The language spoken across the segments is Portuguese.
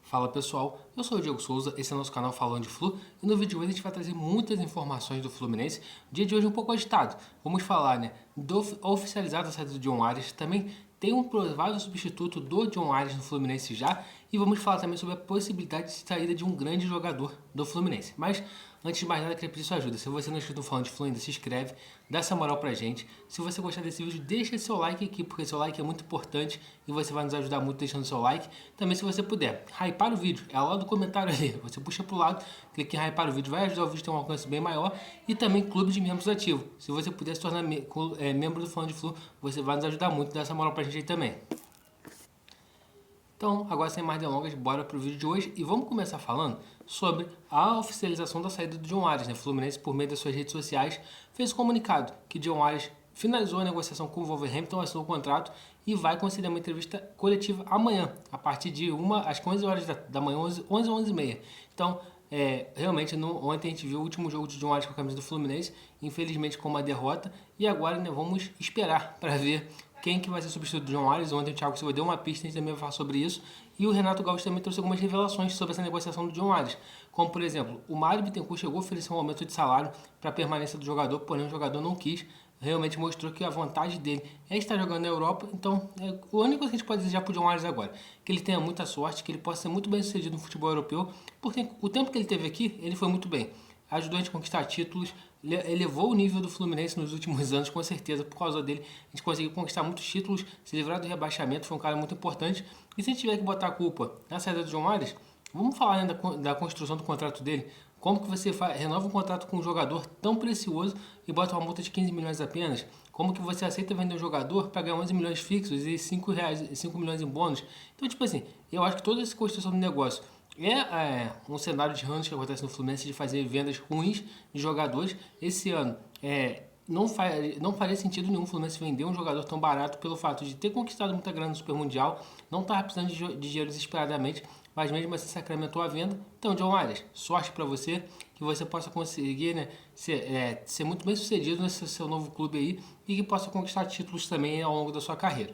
Fala pessoal, eu sou o Diego Souza, esse é o nosso canal Falando de Flu e no vídeo de hoje a gente vai trazer muitas informações do Fluminense. O dia de hoje é um pouco agitado, vamos falar do oficializado a saída do John Arias, também tem um provável substituto do John Arias no Fluminense já e vamos falar também sobre a possibilidade de saída de um grande jogador do Fluminense. Mas antes de mais nada, queria pedir sua ajuda. Se você não é inscrito no Falando de Flu ainda, se inscreve, dá essa moral pra gente. Se você gostar desse vídeo, deixa seu like aqui, porque seu like é muito importante e você vai nos ajudar muito deixando seu like. Também, se você puder, hypar o vídeo, é lá do comentário ali. Você puxa pro lado, clica em hypar o vídeo, vai ajudar o vídeo a ter um alcance bem maior. E também clube de membros ativo. Se você puder se tornar membro do Falando de Flu, você vai nos ajudar muito, dá essa moral pra gente aí também. Então, agora sem mais delongas, bora pro vídeo de hoje e vamos começar falando sobre a oficialização da saída do John Arias. O Fluminense, por meio das suas redes sociais, fez um comunicado que John Arias finalizou a negociação com o Wolverhampton, assinou o contrato e vai conceder uma entrevista coletiva amanhã, a partir de acho que 11 horas da manhã, 11 e meia. Então, realmente, ontem a gente viu o último jogo de John Arias com a camisa do Fluminense, infelizmente com uma derrota, e agora vamos esperar para ver quem que vai ser substituto do John Arias. Ontem o Thiago Silva deu uma pista, a gente também vai falar sobre isso. E o Renato Gaúcho também trouxe algumas revelações sobre essa negociação do John Arias. Como, por exemplo, o Mário Bittencourt chegou a oferecer um aumento de salário para a permanência do jogador, porém o jogador não quis. Realmente mostrou que a vontade dele é estar jogando na Europa. Então, a única coisa que a gente pode desejar para o John Arias agora, que ele tenha muita sorte, que ele possa ser muito bem sucedido no futebol europeu, porque o tempo que ele teve aqui, ele foi muito bem. Ajudou a gente a conquistar títulos, elevou o nível do Fluminense nos últimos anos, com certeza. Por causa dele, a gente conseguiu conquistar muitos títulos, se livrar do rebaixamento, foi um cara muito importante. E se a gente tiver que botar a culpa na saída do John Arias, vamos falar da construção do contrato dele. Como que você renova um contrato com um jogador tão precioso e bota uma multa de 15 milhões apenas? Como que você aceita vender um jogador para ganhar 11 milhões fixos e 5 milhões em bônus? Então, tipo assim, eu acho que toda essa construção do negócio um cenário de anos que acontece no Fluminense de fazer vendas ruins de jogadores. Esse ano não faria sentido nenhum o Fluminense vender um jogador tão barato pelo fato de ter conquistado muita grana no Super Mundial, não estar precisando de dinheiro desesperadamente, mas mesmo assim sacramentou a venda. Então, John Arias, sorte para você, que você possa conseguir ser muito bem sucedido nesse seu novo clube aí e que possa conquistar títulos também ao longo da sua carreira.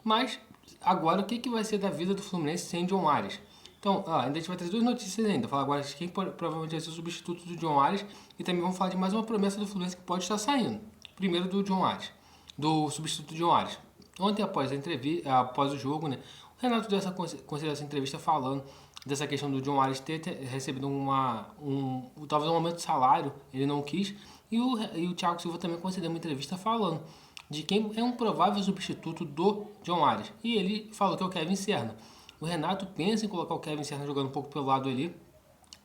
Mas agora, o que vai ser da vida do Fluminense sem John Arias? Então, ainda a gente vai trazer duas notícias ainda. Falar agora de quem provavelmente vai ser o substituto do John Arias e também vamos falar de mais uma promessa do Fluminense que pode estar saindo. Primeiro do John Arias, do substituto do John Arias. Ontem, após o jogo, o Renato deu essa entrevista falando dessa questão do John Arias ter recebido talvez um aumento de salário, ele não quis, e o Thiago Silva também concedeu uma entrevista falando de quem é um provável substituto do John Arias. E ele falou que é o Kevin Serna. O Renato pensa em colocar o Kevin Serna jogando um pouco pelo lado ali.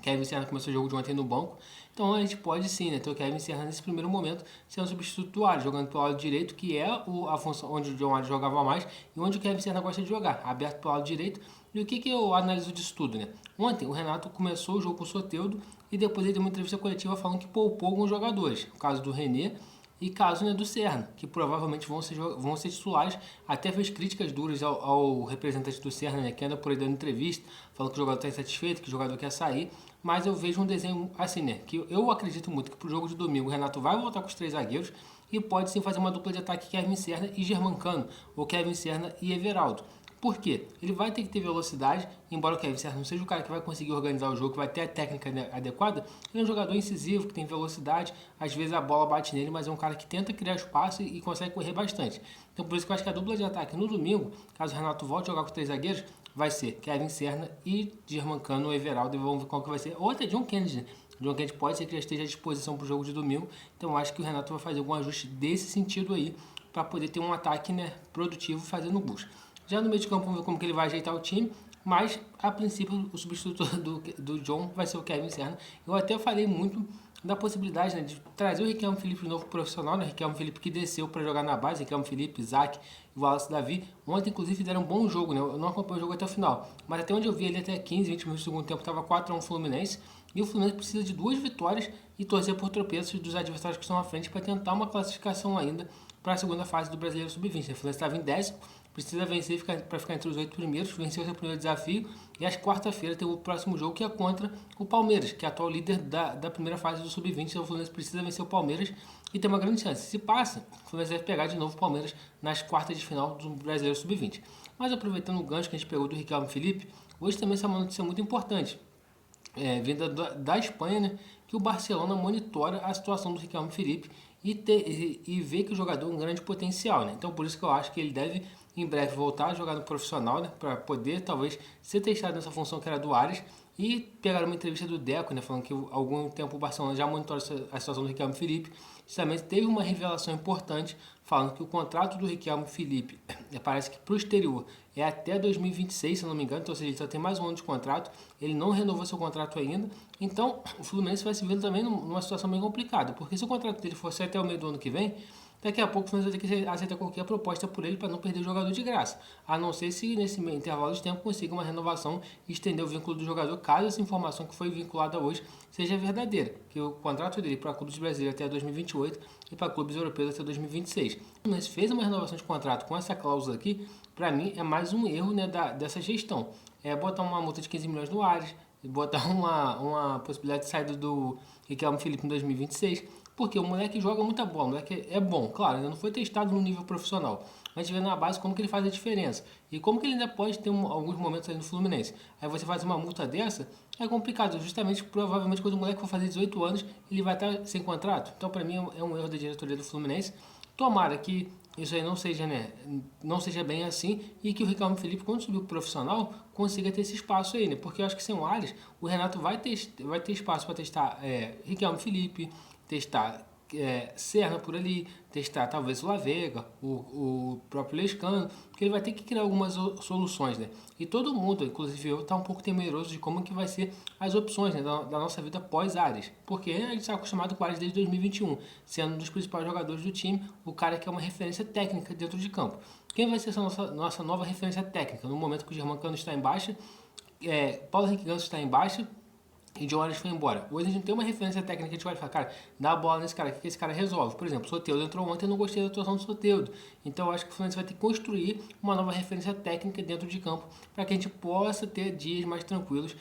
Kevin Serna começou o jogo de ontem no banco. Então a gente pode sim, ter o Kevin Serna nesse primeiro momento sendo substituto do Arias, jogando pelo lado direito, que é a função onde o John Arias jogava mais e onde o Kevin Serna gosta de jogar, aberto pelo lado direito. E o que eu analiso disso tudo, Ontem o Renato começou o jogo com o Soteldo e depois ele deu uma entrevista coletiva falando que poupou alguns jogadores. O caso do René e caso do Serna, que provavelmente vão ser titulares. Até fez críticas duras ao representante do Serna, que anda por aí dando entrevista, falando que o jogador está insatisfeito, que o jogador quer sair. Mas eu vejo um desenho assim, que eu acredito muito que pro jogo de domingo o Renato vai voltar com os 3 zagueiros e pode sim fazer uma dupla de ataque Kevin Serna e Germancano, ou Kevin Serna e Everaldo. Por quê? Ele vai ter que ter velocidade, embora o Kevin Serna não seja o cara que vai conseguir organizar o jogo, que vai ter a técnica adequada. Ele é um jogador incisivo, que tem velocidade, às vezes a bola bate nele, mas é um cara que tenta criar espaço e consegue correr bastante. Então por isso que eu acho que a dupla de ataque no domingo, caso o Renato volte a jogar com 3 zagueiros, vai ser Kevin Serna e Germancano ou Everaldo, e vamos ver qual que vai ser. Ou até John Kennedy, John Kennedy pode ser que já esteja à disposição para o jogo de domingo, então eu acho que o Renato vai fazer algum ajuste desse sentido aí, para poder ter um ataque produtivo fazendo gols. Já no meio de campo, vamos ver como que ele vai ajeitar o time, mas a princípio o substituto do John vai ser o Kevin Serna. Eu até falei muito da possibilidade de trazer o Riquelme Felipe de novo profissional, Riquelme Felipe que desceu para jogar na base, Riquelme Felipe, Isaac e o Wallace Davi. Ontem, inclusive, fizeram um bom jogo, Eu não acompanhei o jogo até o final, mas até onde eu vi ele até 15, 20 minutos do segundo tempo, estava 4-1 Fluminense. E o Fluminense precisa de 2 vitórias e torcer por tropeços dos adversários que estão à frente para tentar uma classificação ainda para a segunda fase do Brasileiro Sub-20. O Fluminense estava em 10º, precisa vencer para ficar entre os 8 primeiros, venceu o seu primeiro desafio e às quarta-feira tem o próximo jogo que é contra o Palmeiras, que é atual líder da primeira fase do Sub-20. Então o Fluminense precisa vencer o Palmeiras e tem uma grande chance. Se passa, o Fluminense deve pegar de novo o Palmeiras nas quartas de final do Brasileiro Sub-20. Mas aproveitando o gancho que a gente pegou do Riquelme Felipe, Hoje também essa é uma notícia muito importante, vinda da Espanha, né, que o Barcelona monitora a situação do Riquelme Felipe e vê que o jogador tem um grande potencial, né? Então por isso que eu acho que ele deve em breve voltar a jogar no profissional, né, para poder talvez ser testado nessa função que era do Ares. E pegaram uma entrevista do Deco, né, falando que há algum tempo o Barcelona já monitora a situação do Riquelme Felipe. Justamente teve uma revelação importante, falando que o contrato do Riquelme Felipe parece que para o exterior é até 2026, se eu não me engano, então, ou seja, ele só tem mais um ano de contrato, ele não renovou seu contrato ainda, então o Fluminense vai se ver também numa situação bem complicada, porque se o contrato dele fosse até o meio do ano que vem, daqui a pouco o Fluminense vai ter que aceitar qualquer proposta por ele para não perder o jogador de graça. A não ser se nesse intervalo de tempo consiga uma renovação e estender o vínculo do jogador, caso essa informação que foi vinculada hoje seja verdadeira. Que o contrato dele para clubes brasileiros até 2028 e para clubes europeus até 2026. Mas fez uma renovação de contrato com essa cláusula aqui, para mim é mais um erro, né, dessa gestão. É botar uma multa de 15 milhões no Ares, botar uma possibilidade de saída do Riquelme Felipe em 2026, porque o moleque joga muita bola, o moleque é bom, claro, ainda não foi testado no nível profissional, mas a gente vê na base como que ele faz a diferença e como que ele ainda pode ter alguns momentos ali no Fluminense. Aí você faz uma multa dessa, é complicado, justamente, provavelmente quando o moleque for fazer 18 anos, ele vai estar sem contrato. Então para mim é um erro da diretoria do Fluminense. Tomara que isso aí não seja, né, não seja bem assim e que o Ricardo Felipe, quando subir pro profissional, consiga ter esse espaço aí, né? Porque eu acho que sem o Ares, o Renato vai ter espaço para testar Ricardo Felipe, testar Serna por ali, testar talvez o Lavega, o próprio Lescano, porque ele vai ter que criar algumas soluções, né? E todo mundo, inclusive eu, está um pouco temeroso de como que vai ser as opções, né, da nossa vida pós-Ares, porque a gente está acostumado com o Ares desde 2021, sendo um dos principais jogadores do time, o cara que é uma referência técnica dentro de campo. Quem vai ser essa nossa nova referência técnica? No momento que o Germancano está em baixa, Paulo Henrique Ganso está em baixa, e John Arias foi embora. Hoje a gente tem uma referência técnica que a gente vai falar, cara, dá a bola nesse cara, o que esse cara resolve? Por exemplo, o Soteldo entrou ontem e eu não gostei da atuação do Soteldo. Então eu acho que o Fluminense vai ter que construir uma nova referência técnica dentro de campo para que a gente possa ter dias mais tranquilos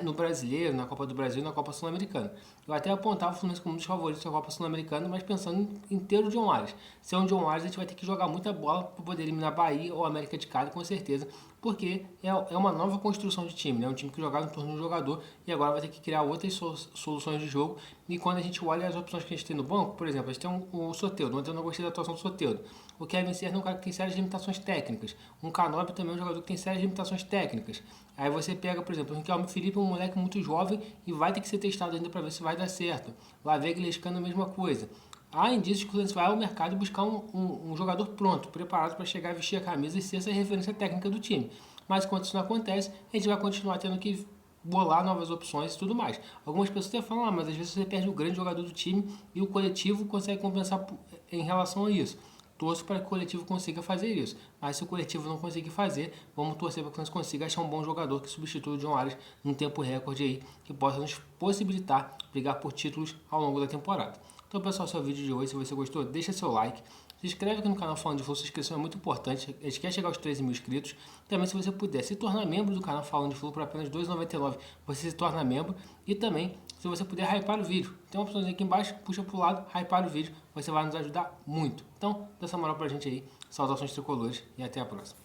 no Brasileiro, na Copa do Brasil e na Copa Sul-Americana. Eu até apontava o Fluminense como um dos favoritos da Copa Sul-Americana, mas pensando em ter o John Arias. Se é um John Arias, a gente vai ter que jogar muita bola para poder eliminar Bahia ou América de Cali, com certeza, porque é uma nova construção de time, né? Um time que jogava em torno de um jogador e agora vai ter que criar outras soluções de jogo. E quando a gente olha as opções que a gente tem no banco, por exemplo, a gente tem o Soteldo, ontem eu não gostei da atuação do Soteldo. O Kevin Serra é um cara que tem sérias limitações técnicas. Um Canóbio também é um jogador que tem sérias limitações técnicas. Aí você pega, por exemplo, o Riquelme Felipe, um moleque muito jovem e vai ter que ser testado ainda para ver se vai dar certo. Lavega e Lescano, a mesma coisa. Há indícios que o Fluminense vai ao mercado e buscar um jogador pronto, preparado para chegar a vestir a camisa e ser essa referência técnica do time. Mas enquanto isso não acontece, a gente vai continuar tendo que bolar novas opções e tudo mais. Algumas pessoas até falam, mas às vezes você perde o grande jogador do time e o coletivo consegue compensar em relação a isso. Torço para que o coletivo consiga fazer isso. Mas se o coletivo não conseguir fazer, vamos torcer para que nós consiga achar um bom jogador que substitua o John Arias num tempo recorde aí, que possa nos possibilitar brigar por títulos ao longo da temporada. Então, pessoal, esse é o vídeo de hoje. Se você gostou, deixa seu like. Se inscreve aqui no canal Falando de Flu, sua inscrição é muito importante. A gente quer chegar aos 13 mil inscritos. Também, se você puder se tornar membro do canal Falando de Flu por apenas R$ 2,99, você se torna membro. E também, se você puder hypar o vídeo. Tem uma opçãozinha aqui embaixo, puxa pro lado, hypar o vídeo. Você vai nos ajudar muito. Então, dá essa moral pra gente aí. Saudações tricolores e até a próxima.